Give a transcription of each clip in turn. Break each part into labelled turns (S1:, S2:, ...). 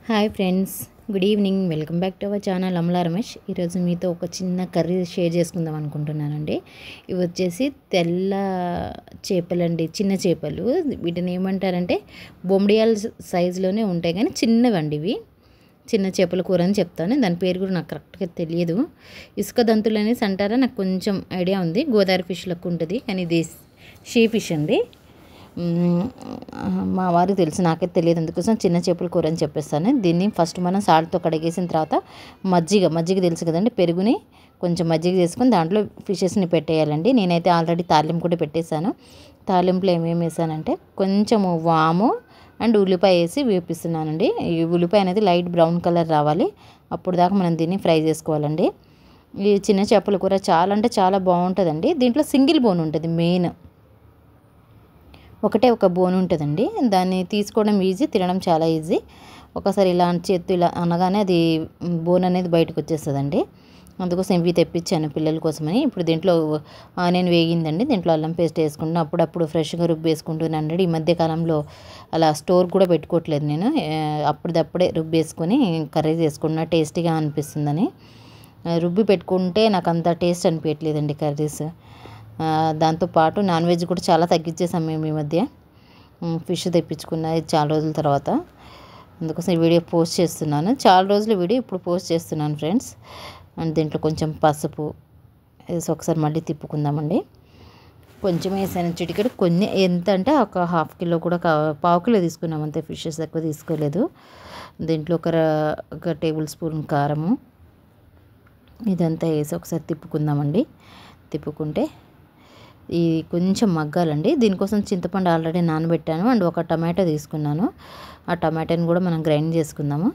S1: Hi friends, good evening. Welcome back to our channel Amala Ramesh. ఈరోజు మీతో ఒక చిన్న కర్రీ షేర్ చేసుకుందాం అనుకుంటున్నానండి. ఇవి వచ్చేసి తెల్ల చేపలండి, చిన్న చేపలు. వీటిని ఏమంటారంటే బొమ్మిడియాల సైజులోనే ఉంటాయి, కానీ చిన్నవండి ఇవి. చిన్న చేపల కూర అని చెప్తాను, దాని పేరు కూడా నాకు కరెక్ట్గా తెలియదు. ఇసుక దంతులు అనేసి అంటారా, నాకు కొంచెం ఐడియా ఉంది. గోదావరి ఫిష్ లెక్క ఉంటుంది, కానీ ఇది షీ ఫిష్ అండి. మా వారికి తెలుసు, నాకైతే తెలియదు. అందుకోసం చిన్న చేపల కూర అని చెప్పేస్తాను. దీన్ని ఫస్ట్ మనం సాల్ట్తో కడిగేసిన తర్వాత మజ్జిగ తెలుసు కదండి, పెరుగుని కొంచెం మజ్జిగ చేసుకొని దాంట్లో ఫిషెస్ని పెట్టేయాలండి. నేనైతే ఆల్రెడీ తాలింపు కూడా పెట్టేశాను. తాలింపులో ఏమేమి వేసానంటే కొంచెము వాము అండ్ ఉల్లిపాయ వేసి వేపిస్తున్నానండి. ఈ ఉల్లిపాయ అనేది లైట్ బ్రౌన్ కలర్ రావాలి, అప్పుడు దాకా మనం దీన్ని ఫ్రై చేసుకోవాలండి. ఈ చిన్న చేపల కూర చాలా అంటే చాలా బాగుంటుందండి. దీంట్లో సింగిల్ బోన్ ఉంటుంది, మెయిన్ ఒకటే ఒక బోన్ ఉంటుందండి. దాన్ని తీసుకోవడం ఈజీ, తినడం చాలా ఈజీ. ఒకసారి ఇలా చేత్తు ఇలా అనగానే అది బోన్ అనేది బయటకు వచ్చేస్తుందండి. అందుకోసం ఇవి తెప్పించాను పిల్లల కోసమని. ఇప్పుడు దీంట్లో ఆనియన్ వేగిందండి, దీంట్లో అల్లం పేస్ట్ వేసుకుంటూ అప్పుడప్పుడు ఫ్రెష్గా రుబ్బేసుకుంటున్నానండి. ఈ మధ్య కాలంలో అలా స్టోర్ కూడా పెట్టుకోవట్లేదు నేను, అప్పుడప్పుడే రుబ్బేసుకొని కర్రీ చేసుకున్న టేస్టీగా అనిపిస్తుందని. రుబ్బి పెట్టుకుంటే నాకు అంత టేస్ట్ అనిపించట్లేదండి కర్రీస్. దాంతోపాటు నాన్ వెజ్ కూడా చాలా తగ్గించేసాం మేము ఈ మధ్య. ఫిష్ తెప్పించుకున్న చాలా రోజుల తర్వాత, అందుకోసం ఈ వీడియో పోస్ట్ చేస్తున్నాను. చాలా రోజుల వీడియో ఇప్పుడు పోస్ట్ చేస్తున్నాను ఫ్రెండ్స్. అండ్ దీంట్లో కొంచెం పసుపు వేసి ఒకసారి మళ్ళీ తిప్పుకుందామండి. కొంచెం వేసాను, చిటికెడు. కొన్ని ఎంత అంటే ఒక హాఫ్ కిలో కూడా పావు కిలో తీసుకున్నాం అంతే, ఫిషెస్ ఎక్కువ తీసుకోలేదు. దీంట్లో ఒక టేబుల్ స్పూన్ కారము, ఇదంతా వేసి ఒకసారి తిప్పుకుందామండి. తిప్పుకుంటే ఇది కొంచెం మగ్గాలండి. దీనికోసం చింతపండు ఆల్రెడీ నానబెట్టాను అండ్ ఒక టమాటో తీసుకున్నాను. ఆ టమాటాని కూడా మనం గ్రైండ్ చేసుకుందాము.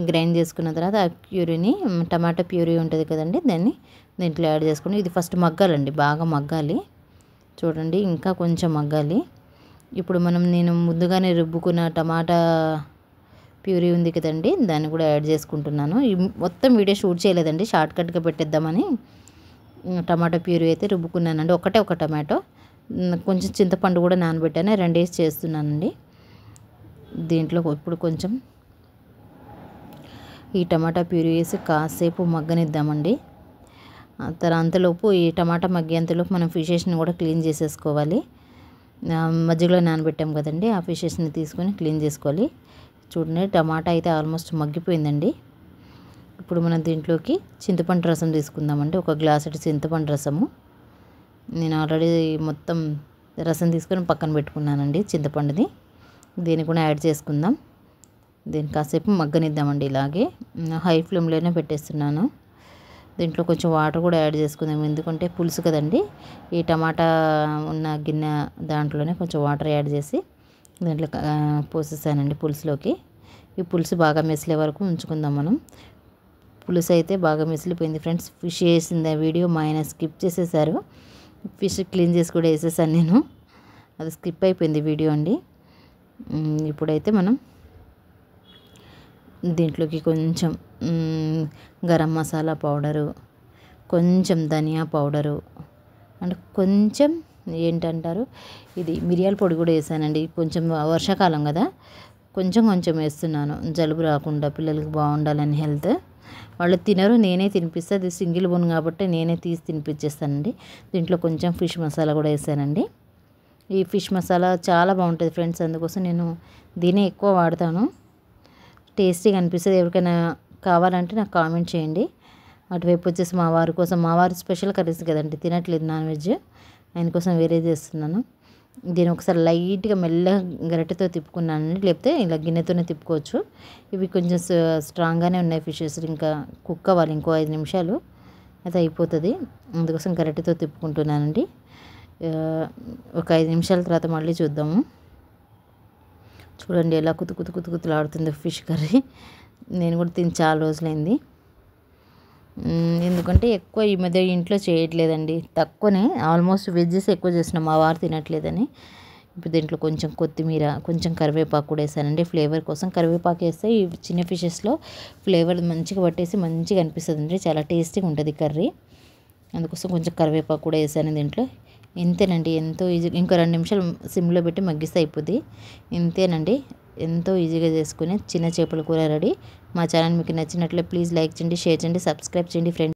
S1: గ్రైండ్ చేసుకున్న తర్వాత ఆ ప్యూరీని, టమాటో ప్యూరీ ఉంటుంది కదండి, దాన్ని దీంట్లో యాడ్ చేసుకుని ఇది ఫస్ట్ మగ్గాలండి, బాగా మగ్గాలి. చూడండి, ఇంకా కొంచెం మగ్గాలి. ఇప్పుడు నేను ముందుగానే రుబ్బుకున్న టమాటా ప్యూరీ ఉంది కదండి, దాన్ని కూడా యాడ్ చేసుకుంటున్నాను. మొత్తం వీడియో షూట్ చేయలేదండి, షార్ట్కట్గా పెట్టేద్దామని. టమాటో ప్యూరీ అయితే రుబ్బుకున్నానండి, ఒక టమాటో, కొంచెం చింతపండు కూడా నానబెట్టాను, 2 వేసి చేస్తున్నానండి. దీంట్లో ఇప్పుడు కొంచెం ఈ టమాటా ప్యూరీ వేసి కాసేపు మగ్గనిద్దామండి. అంతలోపు ఈ టమాటా మగ్గేంతలోపు మనం ఫిషెస్ని కూడా క్లీన్ చేసేసుకోవాలి. మజ్జిగలో నానబెట్టాం కదండి, ఆ ఫిషెస్ని తీసుకొని క్లీన్ చేసుకోవాలి. చూడండి, టమాటా అయితే ఆల్మోస్ట్ మగ్గిపోయిందండి. ఇప్పుడు మనం దీంట్లోకి చింతపండు రసం తీసుకుందామండి. ఒక గ్లాసుడు చింతపండు రసము నేను ఆల్రెడీ మొత్తం రసం తీసుకొని పక్కన పెట్టుకున్నానండి చింతపండుది. దీన్ని కూడా యాడ్ చేసుకుందాం. దీన్ని కాసేపు మగ్గనిద్దామండి. ఇలాగే హై ఫ్లేమ్లోనే పెట్టేస్తున్నాను. దీంట్లో కొంచెం వాటర్ కూడా యాడ్ చేసుకుందాం, ఎందుకంటే పులుసు కదండి. ఈ టమాటా ఉన్న గిన్నె దాంట్లోనే కొంచెం వాటర్ యాడ్ చేసి దీంట్లో పోసేసానండి పులుసులోకి. ఈ పులుసు బాగా మెసిలే వరకు ఉంచుకుందాం మనం. పులుసు అయితే బాగా మెసిలిపోయింది ఫ్రెండ్స్. ఫిష్ వేసింది ఆ వీడియో మా ఆయన స్కిప్ చేసేసారు. ఫిష్ క్లీన్ చేసి కూడా వేసేసాను నేను, అది స్కిప్ అయిపోయింది వీడియో అండి. ఇప్పుడైతే మనం దీంట్లోకి కొంచెం గరం మసాలా పౌడరు, కొంచెం ధనియా పౌడరు అండ్ కొంచెం ఏంటంటారు ఇది మిరియాల పొడి కూడా వేసానండి. కొంచెం వర్షాకాలం కదా, కొంచెం వేస్తున్నాను, జలుబు రాకుండా పిల్లలకి బాగుండాలని. హెల్త్ వాళ్ళు తినరు, నేనే తినిపిస్తే, అది సింగిల్ బోన్ కాబట్టి నేనే తీసి తినిపించేస్తానండి. దీంట్లో కొంచెం ఫిష్ మసాలా కూడా వేసానండి. ఈ ఫిష్ మసాలా చాలా బాగుంటుంది ఫ్రెండ్స్, అందుకోసం నేను దీనే ఎక్కువ వాడతాను. టేస్టీగా అనిపిస్తుంది. ఎవరికైనా కావాలంటే నాకు కామెంట్ చేయండి. అటువైపు వచ్చేసి మా వారు స్పెషల్ కర్రీస్ కదండి, తినట్లేదు నాన్ వెజ్, ఆయన కోసం వేరే చేస్తున్నాను. దీన్ని ఒకసారి లైట్గా మెల్లగా గరిటెతో తిప్పుకున్నానండి, లేకపోతే ఇలా గిన్నెతోనే తిప్పుకోవచ్చు. ఇవి కొంచెం స్ట్రాంగ్గానే ఉన్నాయి ఫిషెస్, ఇంకా కుక్ అవ్వాలి, ఇంకో 5 నిమిషాలు అయితే అయిపోతుంది. అందుకోసం గరిటెతో తిప్పుకుంటున్నానండి. ఒక 5 నిమిషాల తర్వాత మళ్ళీ చూద్దాము. చూడండి ఎలా కుతుకుతులాడుతుంది ఫిష్ కర్రీ. నేను కూడా తిని చాలా రోజులైంది, ఎందుకంటే ఎక్కువ ఈ మధ్య ఇంట్లో చేయట్లేదండి, తక్కువనే. ఆల్మోస్ట్ వెజ్జెస్ ఎక్కువ చేసిన, మా వారు తినట్లేదని. ఇప్పుడు దీంట్లో కొంచెం కొత్తిమీర, కొంచెం కరివేపాకు కూడా వేసానండి ఫ్లేవర్ కోసం. కరివేపాకు వేస్తే ఈ చిన్న ఫిషెస్లో ఫ్లేవర్ మంచిగా పట్టేసి మంచిగా అనిపిస్తుంది, చాలా టేస్టీగా ఉంటుంది కర్రీ. అందుకోసం కొంచెం కరివేపాకు కూడా వేసాను దీంట్లో. ఇంతేనండి, ఎంతో ఈజీ. ఇంకో 2 నిమిషాలు సిమ్లో పెట్టి మగ్గిస్తే అయిపోద్ది. ఇంతేనండి, ఎంతో ఈజీగా చేసుకునే చిన్న చేపల కూర రెడీ. మా ఛానల్ మీకు నచ్చినట్లే ప్లీజ్ లైక్ చేయండి, షేర్ చేయండి, సబ్స్క్రైబ్ చేయండి ఫ్రెండ్స్.